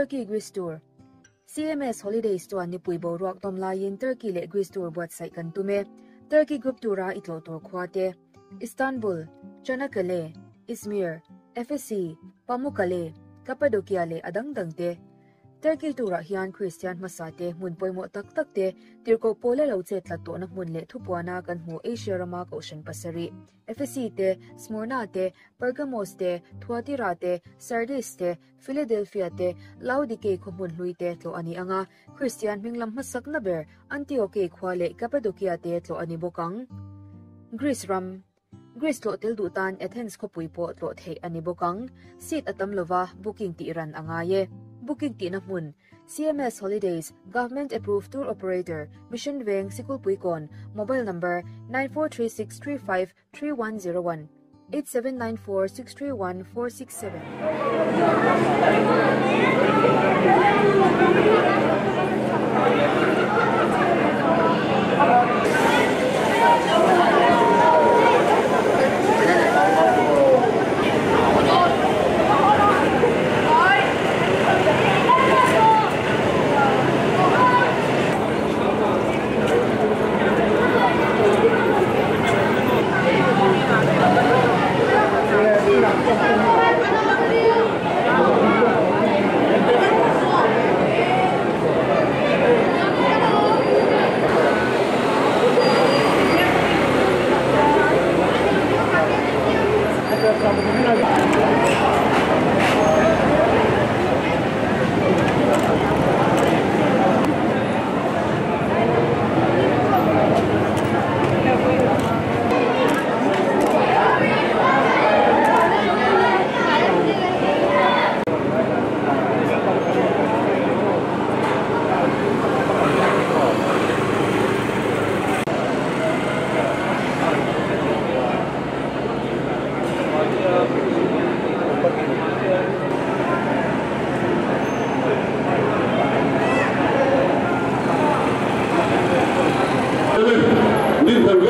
Turkey Greece Tour CMS Holidays Tour ni puibo rock tom lain Turkey le Greece Tour buat site kan tume Turkey Group Toura itlo tor khwate Istanbul, Çanakkale, Izmir, FSC, Pamukkale, Cappadocia le adang-dangte Turkey Toura hian Christian masate munpoimo tak-takte tirko pole lo che tlatto na munle thupuana kan hu Asia Rama Ocean Pasari FSC te Smyrna te Pergamos te Thuatira te Sardis te Philadelphia te Laodicea khomun luite tlo ani anga Christian minglam masak na ber Antioche khwale Cappadocia te tlo ani bokang Greece ram Greece lo tel dutan Athens khopuipo tlo thei ani bokang seat atam lova booking ti ran anga ye Booking ti na mun CMS Holidays Government Approved Tour Operator Mission Veng Sikul Puikon Mobile number 9436353101 8794631467 Dinthar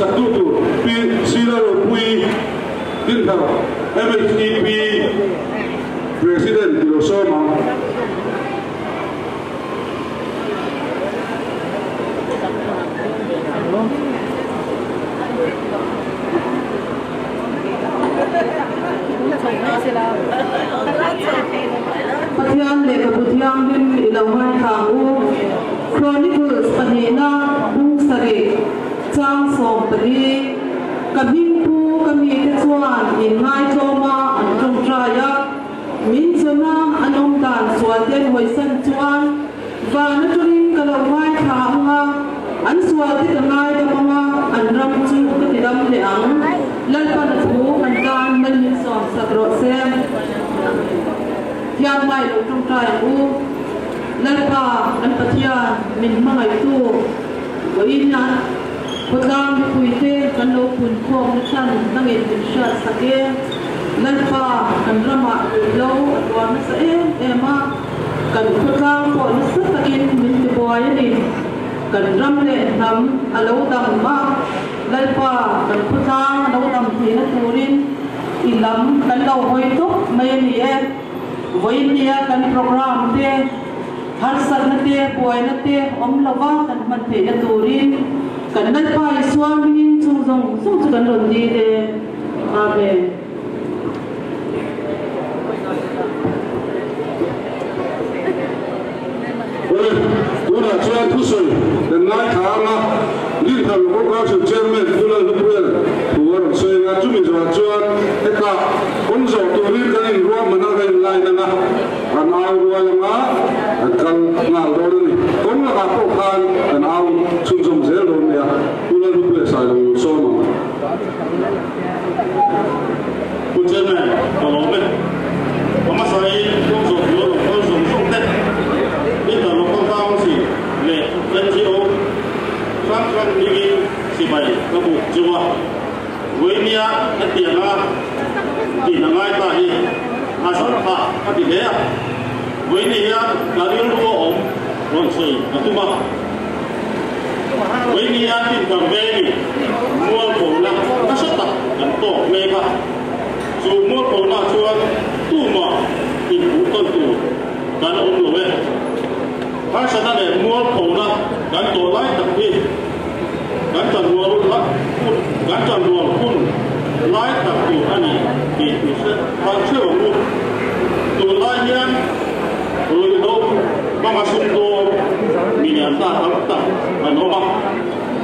satu pi sila pui Dinthar MHTP President Dilosoma Patian le kabutiang din ilawan thamu Chronicles panina bung sare chang som pari kabimpu kami kechuan in ngai thoma an tong traya min chona anom dan suaten hoisan chuan wa na turin kalawai thanga an suati kangai da mama an ram chu ka tidam le ang lalpa na thu an kan man min som sakro sem yang mai lo trong trai u lalpa an patia min mangai tu wa inna khawtlang puite kan lo pun khom na chan nangin bin sha sake lalpa kan rama lo atwa na sa ema kan khawtlang po na sa takin min ti boy ni kan ram le nam alo dam ma lalpa kan khawtlang alo dam thi na turin ilam kan lo hoi to mai ni với nia kan program te har san na te boy na te om lova kan man te na turin kan na pa iswamin chung chung kan ron di de amen Ora chuan thu soi den nai khanga Dinthar ko ka chu chairman tula lupuel tuar soi nga chu mi chuan eka onzo turin kan in ruwa mana ga lai na an au ruwa nga kan ngal do ni kon la ka ko khan an au chung zum zel do ya tula lupuel sai lo so ma ku chairman ko lo me ma sai ko zo yo ko zo song te Dinthar ko ka si le NGO Sang ini si baik kamu jua, wenia etiana di nangai tahi asal apa di dia, wenia dari luar orang sih, itu mah wenia di kambing mual pola, asal tak kantor mereka, semua pola cuan tu mah ibu tentu dan umur Hai sana le mual pola kan tolai tapi kan tanwal lah kan tanwal pun lai tapi ani di pusat pasal mu tolaian rodo mama sundo minata hamta manoma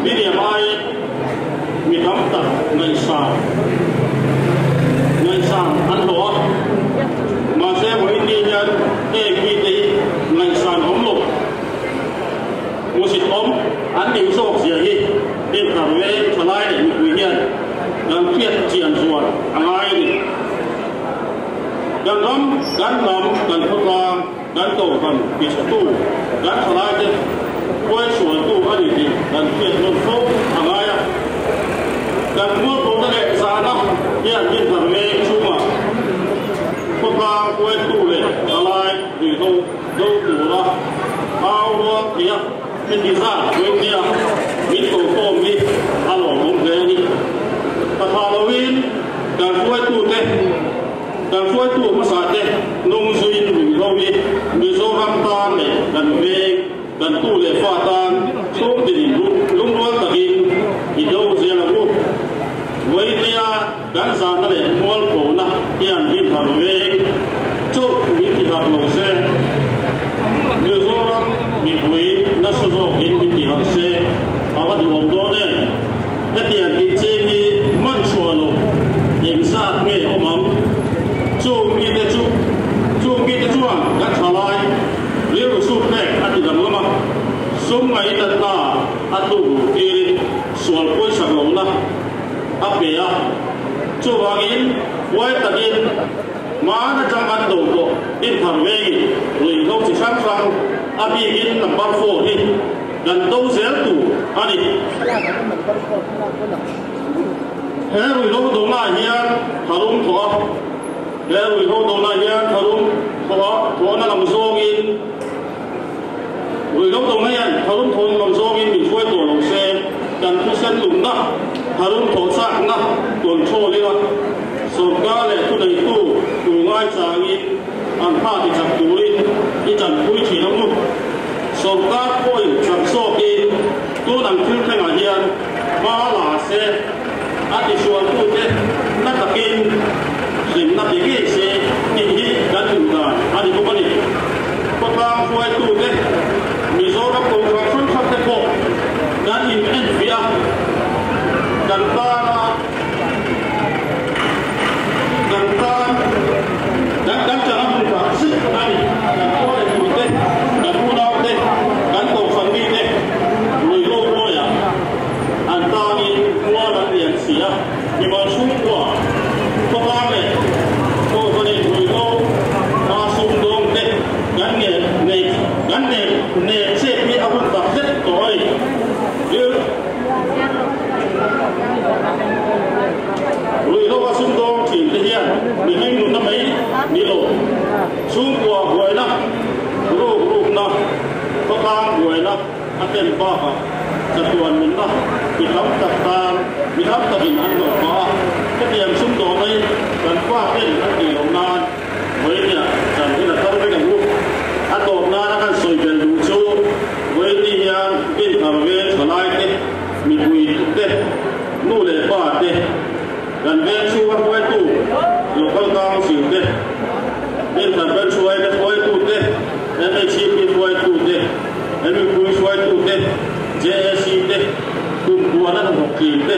dia mai minata ngaisa andoa masa ini yang kita ngaisa omlo musit om an điều số gì vậy đến cả về trở lại để quý nhân đang thiết triển ruột ai đang lắm gắn phật ra gắn tổ gần bị sụt tu gắn trở lại đến quay sủa tu anh thì đang thiết luôn số ai đang mua đồ để giá nó hiện đến cả về chung mà phật ra quay tu để trở lại thì đâu tu đó ao luôn thì Mình đi ra với nhau, mình cổ phôm đi, ăn lẩu mông ghé đi. Và Halloween, càng quay tụ thế, càng quay tụ mà sát thế, nông duy mình lâu đi, mình số răng tan này, gần về, gần tụ để pha tan, xuống thì lúc luôn ta đi, thì đâu dễ là luôn. Với nhau, càng ra nó để mua cổ na, hiện đi Halloween, chốt mình thì gặp lẩu xe. Người số răng mình quý nó sử dụng những cái điều xe và bắt đầu đó đấy cái tiền thì trên đi mất chùa luôn hiện ra nghe ông mắm chung cái chuông gắn trả lại nếu được sụp này ăn thì làm lắm sống ngày tận ta ăn đủ thì xuân cuối sáng lồng na áp bể chú vàng in quay tận in mà nó chẳng ăn đủ bộ in thằng về người không chỉ sáng sang abi in number 4 ni dan tau zel tu ani heru lo do na hian tharum tho heru lo do na hian tharum tho na lam zong in rồi lo do na hian tharum tho lam zong in bi khoi to lo se dan tu sen lum na harun thổ sát na tuần thô đi đó sốt cá lệ tu đầy tu ngay chàng in ăn pha thì chặt tu đi đi chặt cuối chỉ nó luôn sốt cá coi chặt sốt đi tu nằm thiếu thay ngài hiền ba là xe ăn thì xuân tu thế nát đặc inสิ่งนั้นที่เสียที่กันอยู่นะอันนี้พวกนี้พวกเราช่วยตัวเด็กมีโซ่รับตัวเราช่วยขับเด็กพวกนั้นอินเอ็นฟิอากันตากันจะรับตัวสิ่งนั้นกันช่วยตัวเด็กกันพูดเอาเด็กกันตัวฟังดีเด็กลุยโลกเลยอ่ะอันตานี้มัวนั่นเรียนเสียมีมาชุ่มกว่าพวกเราเนี่ยพวกคนนี้ลุยโลกมาสุ่มดวงเด็กกันเนี่ยเสียที่อาวุธตัดเส้นต่อยเยอะลุยโลกมาสุ่มดวงถิ่นเทียนมีให้หนุนน้ำไหมมีโลสุ่มกว่าหวยนะรูปนะพวกเราหวยนะอันเป็นบ้าจะตัวหนึ่งนะมีทับตัดตามมีทับตัดหินอันหนึ่งมาก็เตรียมสุ่มดวงไว้กันกว้างเป็นอันดีลงนานเฮ้ยเนี่ยจันที่เราต้องไปกันรูปอันตกนานกันสวยเป็นดูชูเฮ้ยนี่ยังเป็นทำเวทสลายเตมีบุยเตนู่นเลยบ้าเตกันเวทชูวันไว้ตู้อยู่ข้างกลางสิวเตเป็นทำเป็นช่วยเป็นไว้ตู้เตเอ็นไอชีพีไว้ตู้เตเอ็นมีบุยไว้ตู้เตเจเอซีเตตุ้มบัวนั่นหกขีดเต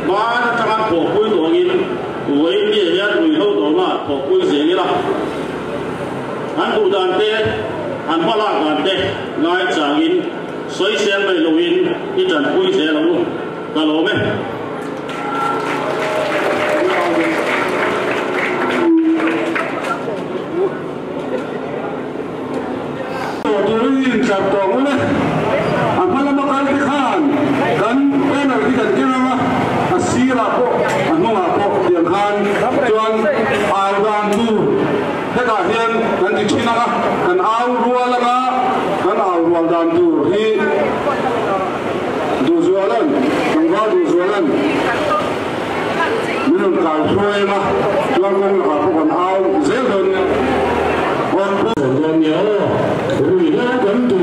มาถ้าจะมาขอคุยตัวกินเว้ยนี่ยันลุยเข้าตัวมาขอคุยเสียนี่ละอันดูดันเตอันพลากันเตง่ายจากินสวยเสียงไปลวินที่จันคุยเสียแล้วตลอดไหมจับตัวเลยอันพลังมาการที่ข้านกันเป็นอะไรกันเกี่ยวกับอาศีราโปอันนู้นอาโปเดียนข้านจวนอาดานดูให้การเห็นกันที่ชินะกันเอารัวละกันเอารัวดานดูที่ดูสวนนั้นกันก็ดูสวนนั้นมีเรื่องการช่วยมาจวนกันกับพวกกันเอาเสียเงินวันพุธวันเดียวwe now come to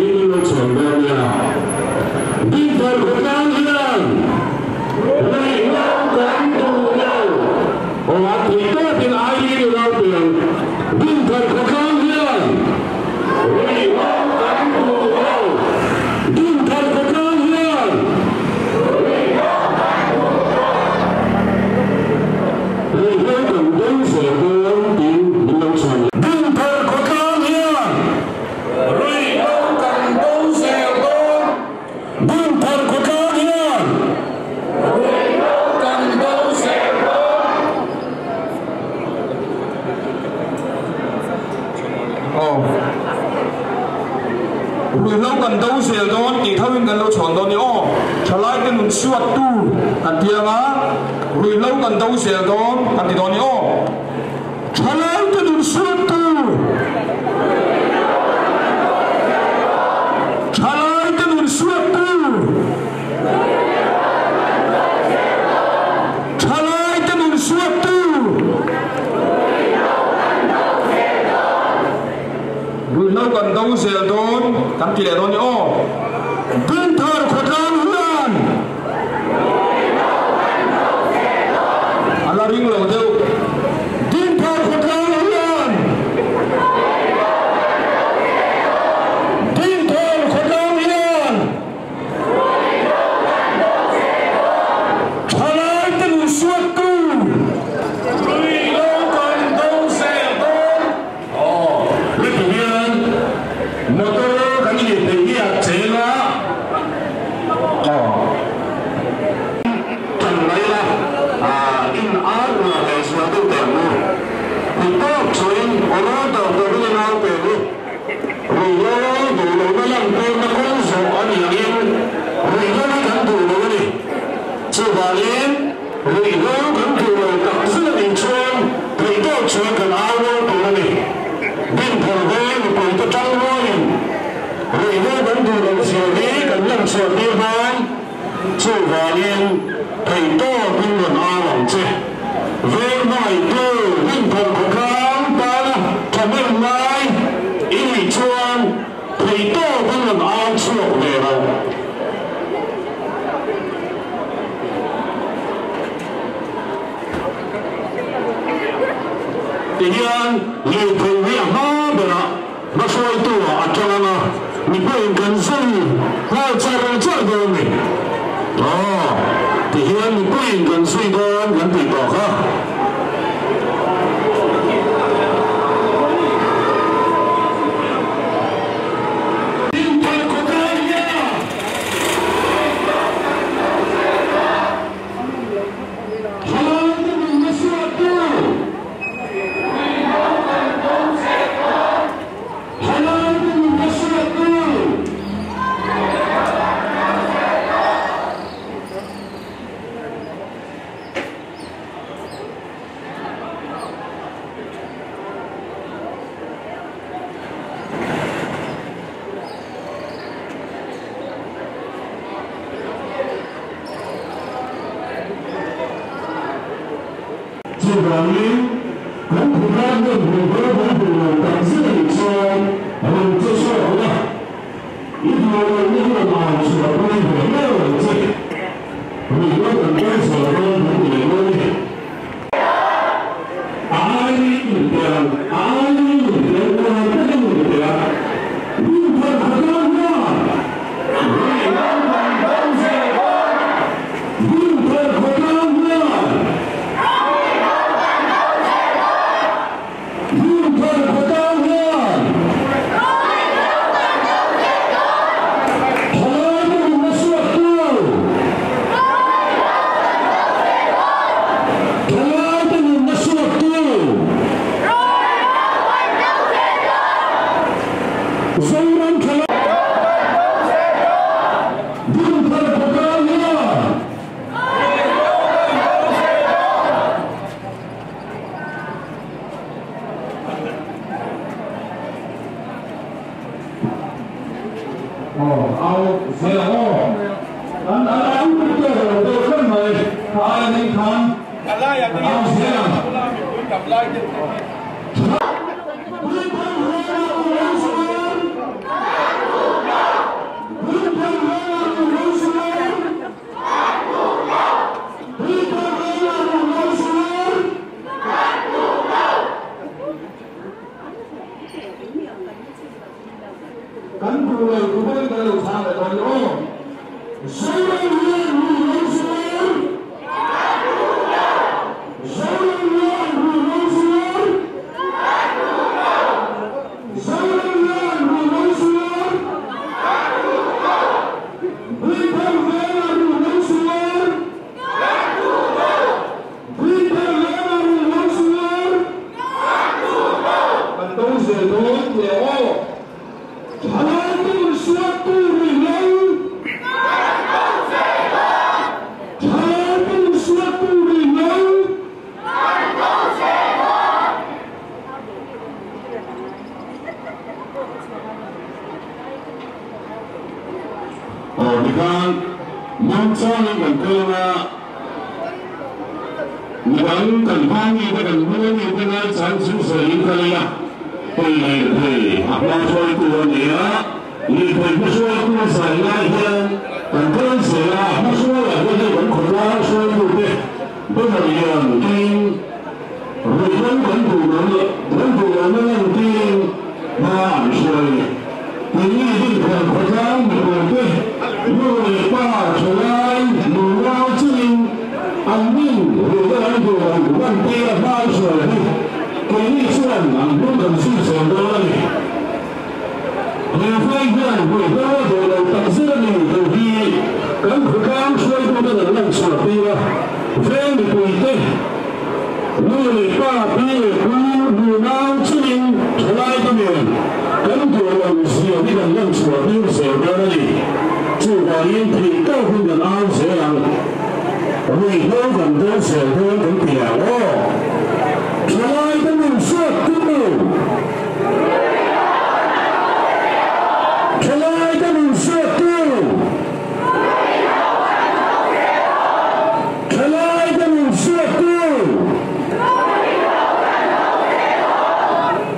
in the Somalia. Dinthar khawtlang we now come to oh at kita tin ai đi đâu tiền Dinthar khawtlang we now come to Dinthar khawtlang we now come to sẽ có tin bên trong Somalia. Người lâu gần đâu sẽ đó thì thâu gần lâu chọn đó nhớ trả lại cái mình suốt tu anh tiếng á người lâu gần đâu sẽ đó anh thì đó nhớ trả lại cái mình suốt tu trả lại cái mình suốt tu trả lại cái mình suốt tu người lâu gần đâu sẽ đó cảm chỉ để đó nhớ Dinthar khawtlang Allah ring lâu đâu Dinthar khawtlang Dinthar khawtlang trả lại tình suốt tu người lâu gần đâu sẽ đó biết hiền một tôi cái gì để hiện chế nó chẳng lấy là in art là cái số tự tưởng luôn thì tốt chuyện ở đó đầu tôi đi nào về luôn rồi đó đủ nó làm tôi nó có số ở nhiều in rồi đó nó thắng đủ nó đi chưa vào đến rồi đó thắng đủ rồi tập rất là bình thường thì tốt chuyện cần áo luôn đủ nó đi bên thường với một tuổi tôi trăng luôn rồi nó vẫn đủ được sửa đi cần làm sửa đi hơn 做华人陪多跟人阿郎子，为买多认同国康巴拉，他们来因为装陪多跟人阿错的了。第二，有朋友哈的了，那说一多啊，这样啊，你不能跟随，还在那这个呢。哦，第二，你不能跟随的，人对吧？哈。这个人，很普通的普通，但是你说，这说好了，一个马出来不能没有这，你说很多时候很多的，阿里不变，阿里不变，我不变，你看他干嘛？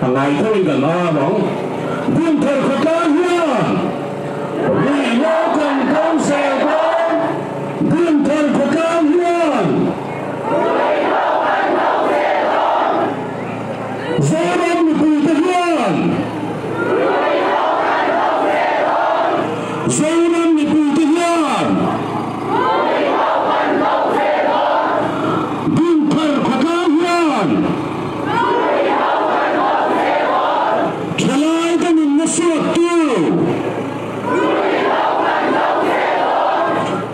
hàng ngày thôi gần na bóng Dinthar của ta hiền vì nó cần công xe con Dinthar của ta hiền Gia đình của ta hiền Gia đình của ta hiền Dinthar của ta hiền Khalai ka min nasuat tu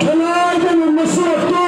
Khalai ka min nasuat tu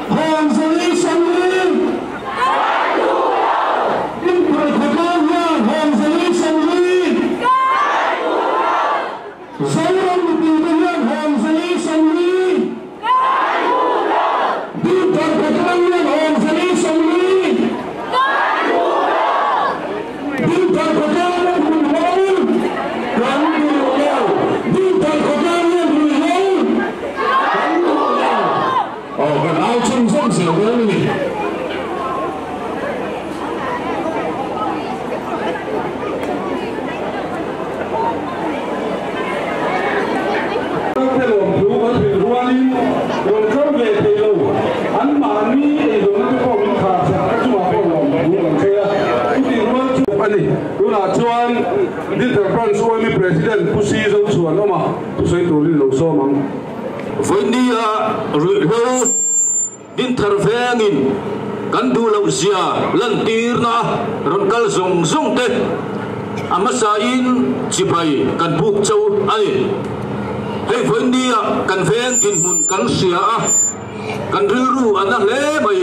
Hong chung song sẽ có gì Dinthar president pusi zo chuan oma tu sei turin lo so mang với nia rủi ro Dinthar vengin kan du lo sia lan tir na ron kal zong zong te amasa in chipai kan buk chau ai hei với nia kan veng in mun kan sia kan ru ana le mai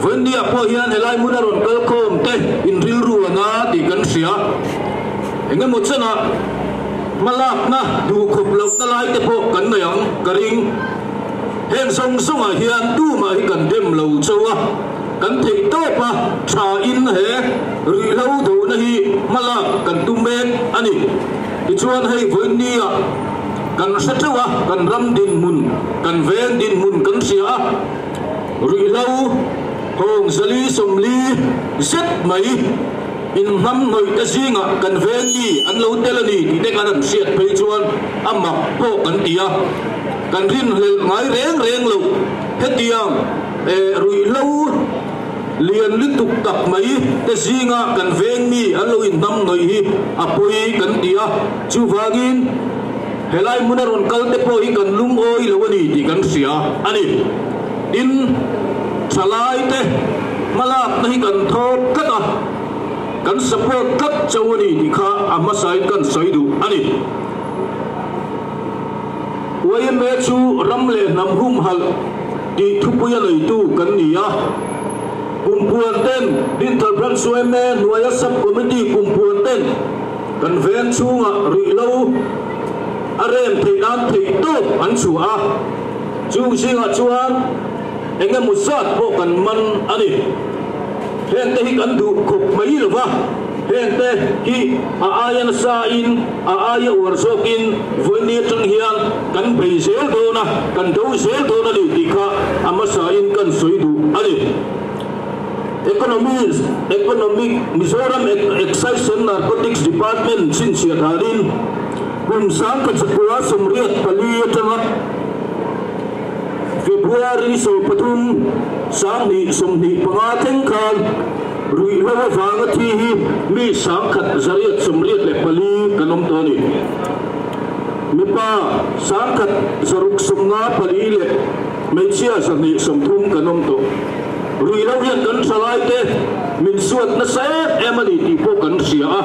với nia po hian helai mun ron kal khom te in ru ana ti kan sia engem một chana malak na du khop lok na lai te po kan nayang karing hen song song a hian tu ma hi kan dem lo chowa kan thei to pa tha in he ri lo do na hi malak kan tu men ani ti chuan hei voi nia kan sa chowa kan ram din mun kan ven din mun kan sia ri lo hong zali som li zet mai in nam noi ta zinga kan ven ni an lo telani ti te kan siat phei chuan amma po kan tia kan rin ngai reng lo hetiang rui lo lian lituk tak mai te zinga kan veng mi an lo in nam noi hi apoi kan tia chu wangin helai munaron kal te po hi kan lum oi lo ani ti kan sia ani in chalai te malak nahi kan thot kata kan support kat chawani ni kha amasai kan soidu ani way me chu ramle nam hum hal ti thupuya lei tu kan nia kumpuan ten Dinthar brand suai me nuaya sub committee kumpuan ten kan ven chunga ri lo arem theidan thei to an chu a chu singa chuan engem musat po kan man ani hen te hi kan du khop mai lova hen te hi ayan sa in aya worsokin voini tang hian kan bei sel do na kan do sel do na li dikha ama sa in kan soidu ani economic Mizoram excise and narcotics department sin siatharin kum sang kan sakura somriat paliyatanga February so patum sang ni somni pangateng kan rui lawa vanga thi mi sang khat zariat somriat le pali kanom tani mipa sang khat zaruk somnga pali le mechia sani somthum kanom to rui lawian kan salai te min suat na sa emani ti po kan sia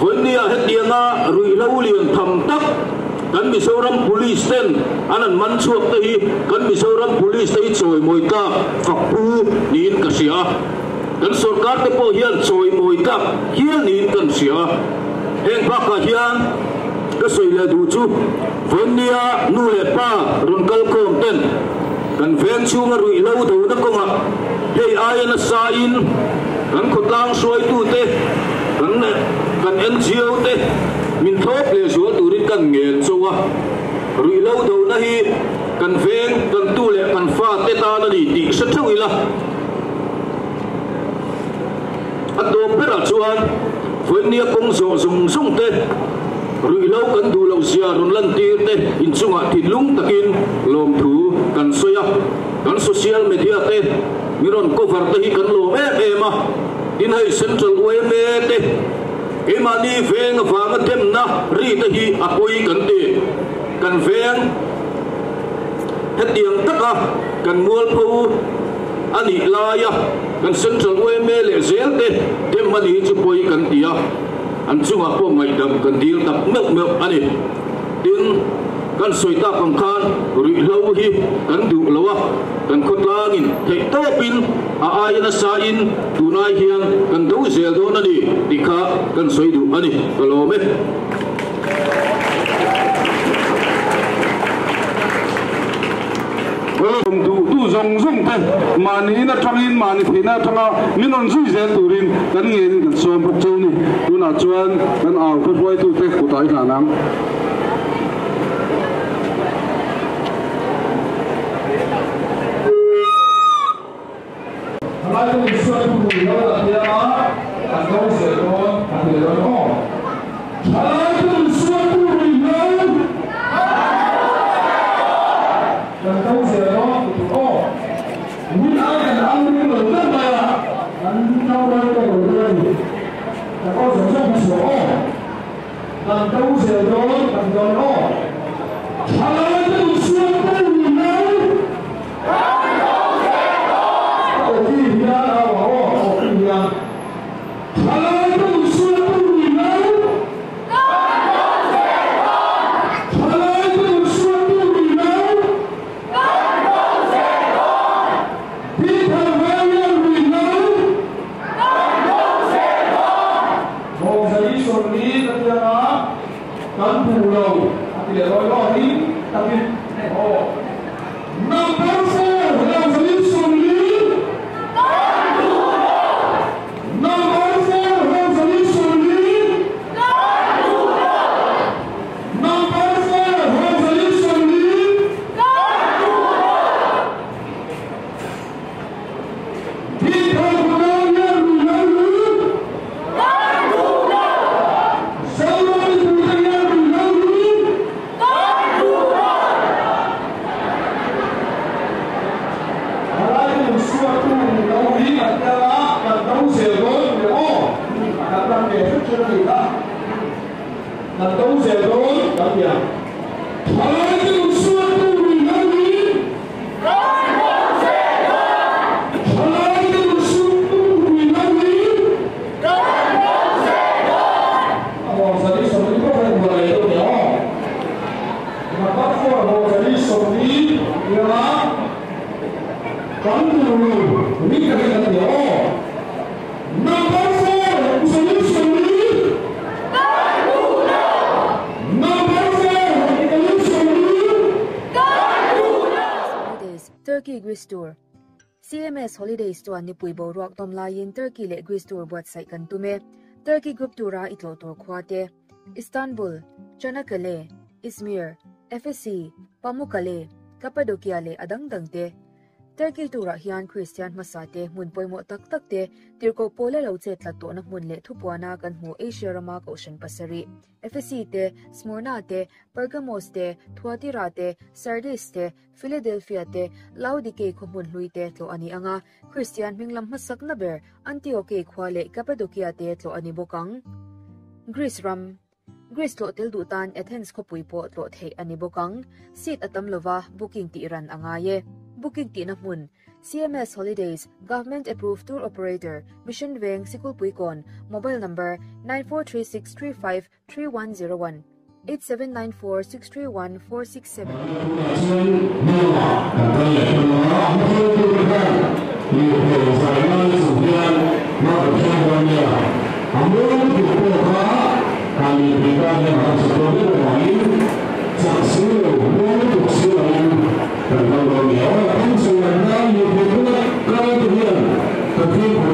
vonia hetianga rui lawlian tham tak kan Mizoram police ten anan mansuak te hi kan Mizoram police te choi moita fakpu nin ka sia kan sarkar te po hian choi moita hian nin kan sia heng pa ka hian ka soila du chu vonia nu le pa ron kal kom ten kan ven chunga rui lo do na konga hei ayana sa in kan khawtlang soi tu te kan NGO te min thop le zo turin kan nge chowa rui lo do na hi kan veng kan tu le kan fa te ta na ni ti sa thawila ado pera chuan vonia kong zo zung te rui lo kan du lo sia ron lan tir te in chunga thilung takin lom thu kan soya kan social media te miron cover te hi kan lo ma in hai central way me te emani veng vanga tem na ri te hi apoi kan te kan veng hetiang taka kan mual phu ani laya kan central way me le zel te tem mani chu poi kan tia an chunga po ngai dam kan dil tak meu ani tin kan soita pang khan ri lo hi kan du lawa kan khotlangin thei to pin ayana sa in tunai hian kan do zel do na ni dikha kan soidu ani kalome du zong zong te mani na thangin mani thina thanga minon zui zel turin kan ngen kan som buk chau ni tuna chuan kan aw ko roi tu te ku tai hanang Turkey Greece Tour CMS Holidays to ani puibo ruak tom lain Turkey le Greece Tour website kan tume Turkey Group Toura itlo tor khwate Istanbul, Çanakkale, İzmir, Efesi, Pamukkale, Kapadokya le adang-dangte Turkey Toura hian Christian masate munpoimo tak-takte tirko pole lo chetla to na munle thupuana kan hu Asia Rama Ocean Pasari Efesi te Smyrna te Pergamos te Thuatira te Sardis te Philadelphia te Laodicea khumun hluite tlo ani anga Christian minglam masak na ber Antioche khwale Kapadokya te tlo ani bokang Greece ram Greece lo tel dutan Athens khopui po tlo thei ani bokang seat atam lova booking ti ran anga ye booking ti na mun CMS Holidays government approved tour operator Mission Veng Sikul Puikon mobile number 9436353101 8794631467 kami berikan yang harus seperti lain saksi untuk lain dan kalau dia orang sebenarnya yang berbuat kalian tapi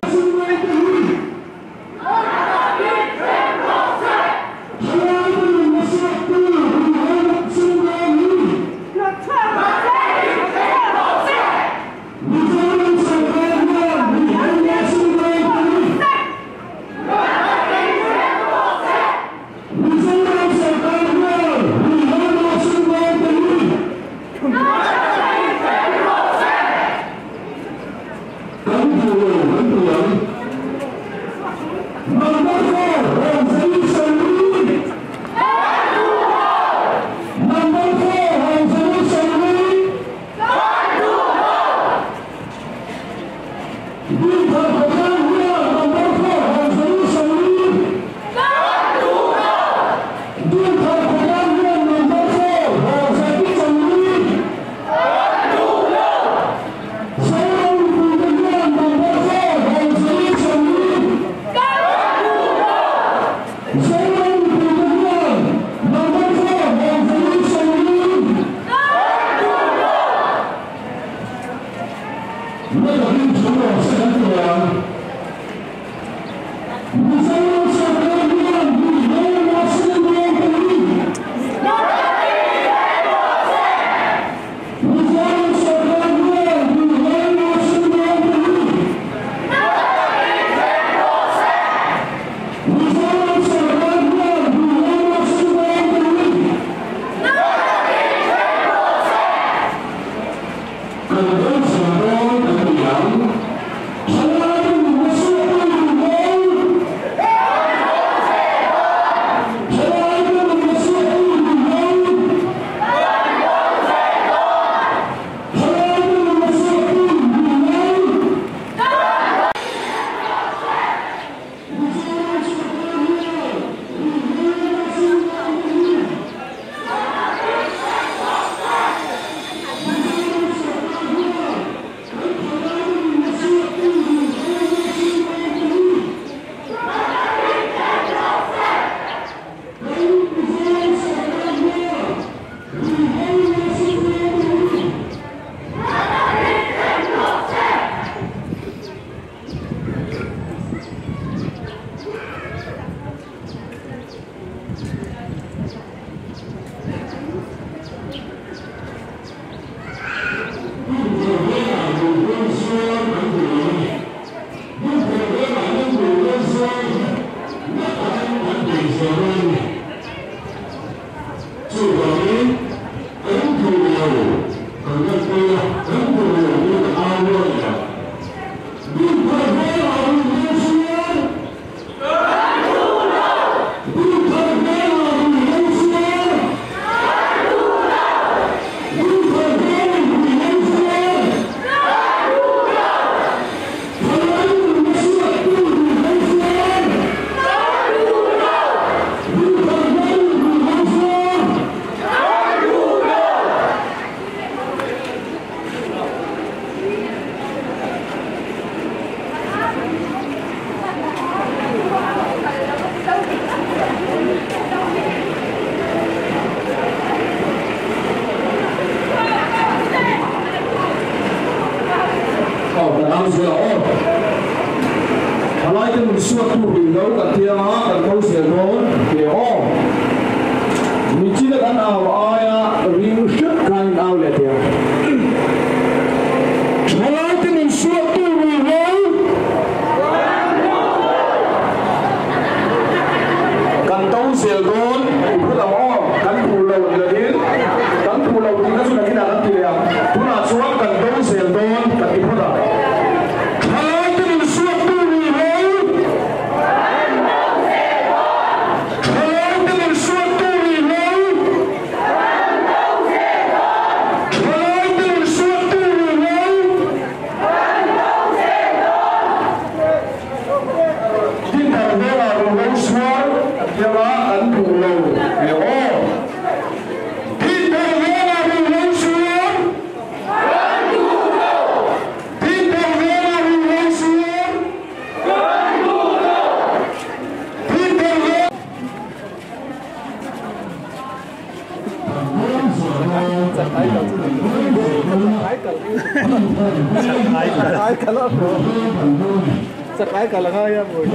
Sakay ka lang ya boy.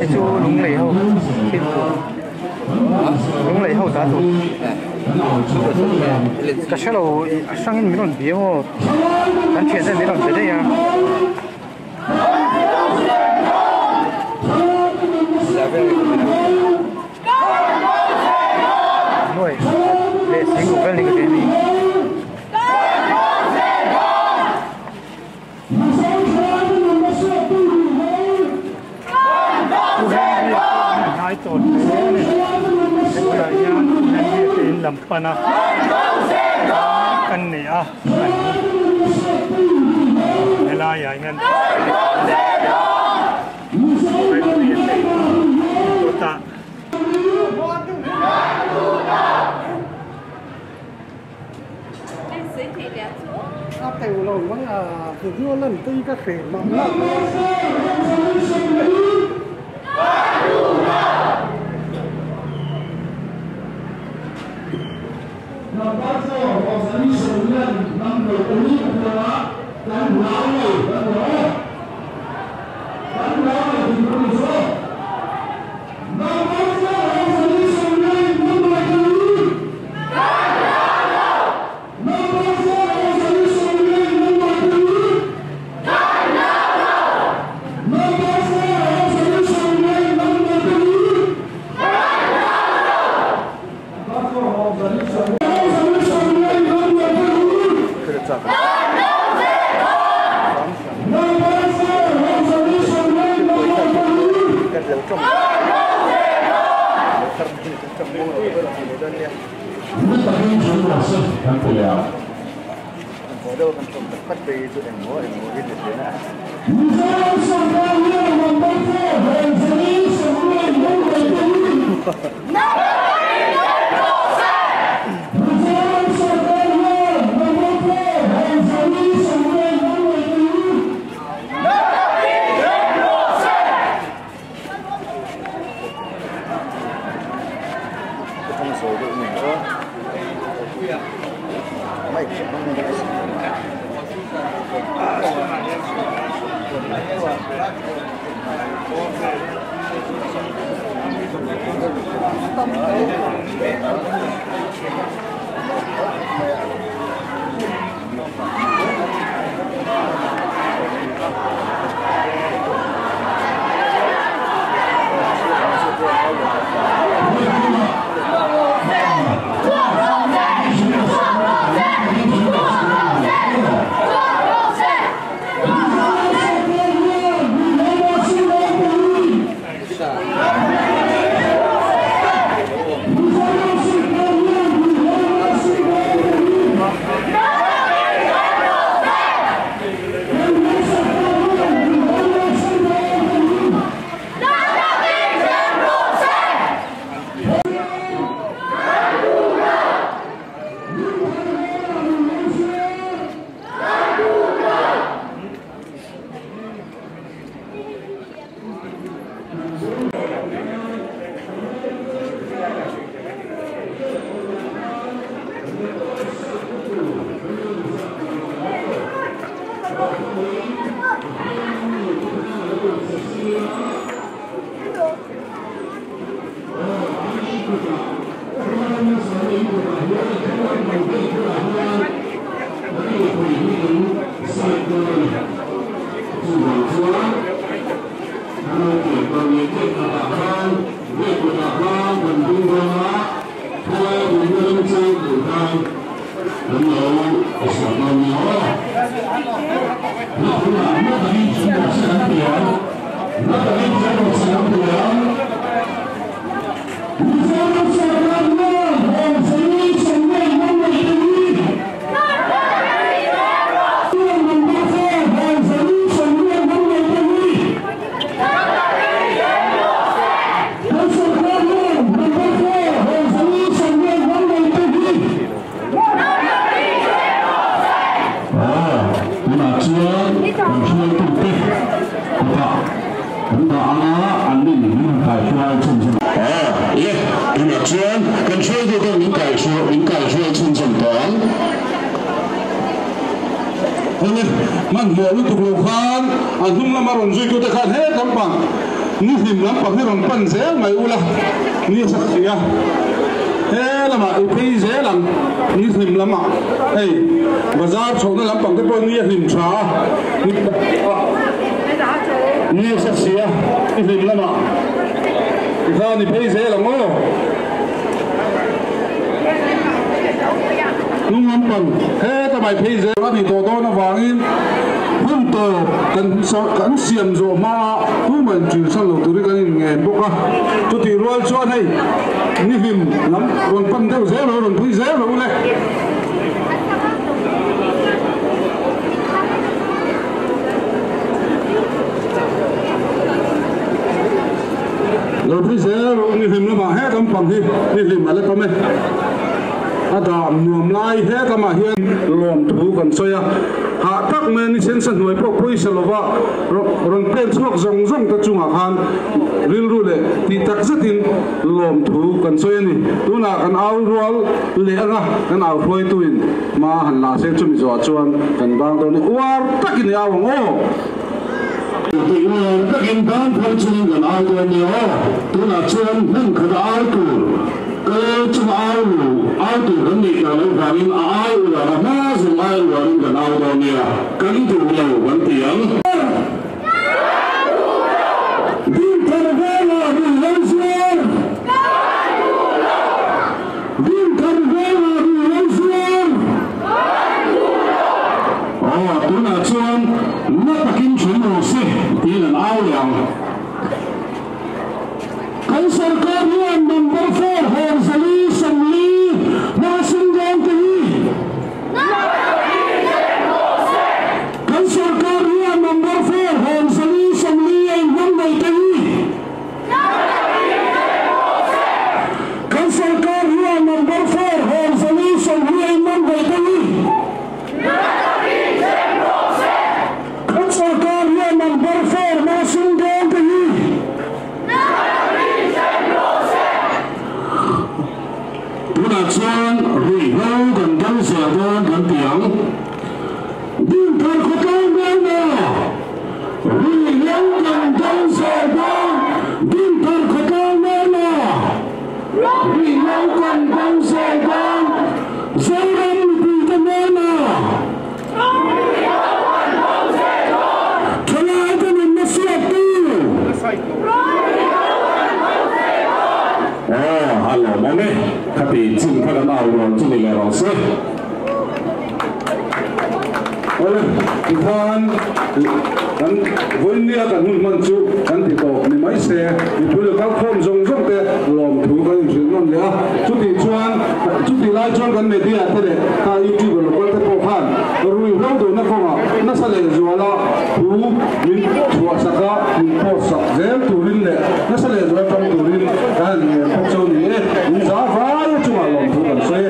Itu lung lei hậu, lung lei hậu ta tu. Cái xe lầu sang in mấy lần bia ho, anh chuyện đây mấy lần tới đây ya. Rồi, để xin của cái này. Tột cái này nên đi làm pana căn này à này là vậy nên ta tiểu lòng vẫn là từ giữa lần tuy các khỉ mỏng lắm. Mất tập trung chúng là sự thắng của nhà. Ở đâu còn không bắt đi tụi em mua ít được thế nào. Không số được mình nữa. Mày không được. Man mo lu tuk lo khan an hum la maron zui ko te khan he kam pang ni him lam pang he ron pan zel mai ula ni sak sia he lama i pe zelam ni him lama hey bazar chhona lam pang te pon ni him tha ni sak sia ni him lama kha ni pe zelam mo nung lam pang he ta mai pe zel ni to to na wangin hum to kan siam zo ma hu man chu san lo tu ri kan nge boka tu ti rol chuan hei ni him lam ron pan deu ze lo ron pui ze lo le lo pui ze lo ni him la ma he kam pang hi ni him ala pa me ada nuam lai he kama hian lom thu kan soya ha tak me ni sen san noi po poi salova ron pen chok zong zong ta chunga khan ril ru le ti tak zatin lom thu kan soya ni tuna kan au rol le anga kan au phoi tuin ma han la se chumi zo chuan kan bang to ni war takin ya wang o ti ngon takin bang phoi chung kan au to ni o tuna chuan nang khada au tu cơ chung ao tu kan ni ka lo vamin ao la ma zum ao la rin kan ao do nia kan tu lo kan tiang din thar vela bi lansier din thar vela bi lansier tu na chuan na takin chun ro se tin an ao yang kan sarkar hian number 4 Hong Sali Samli kan tiang Dinthar khawtlang na ri long kan dong se dong Dinthar khawtlang na ri long kan dong se dong Zairam pi kan na Thalai kan nasiat tu hello mane tapi jin khala na ro chuni le ro se Ole Dinthar kan voinia kan hun man chu kan ti ko ni mai se ni pul ka khom jong jong te lom thu kan jin non le chu ti lai chuan kan me dia te le ta youtube lo ko te ko khan rui ro do na ko na sa le zuala thu min thua saka min po sak zel turin le na sa le zuala tam turin kan ni ko chu ni in za va chu ma lom thu kan se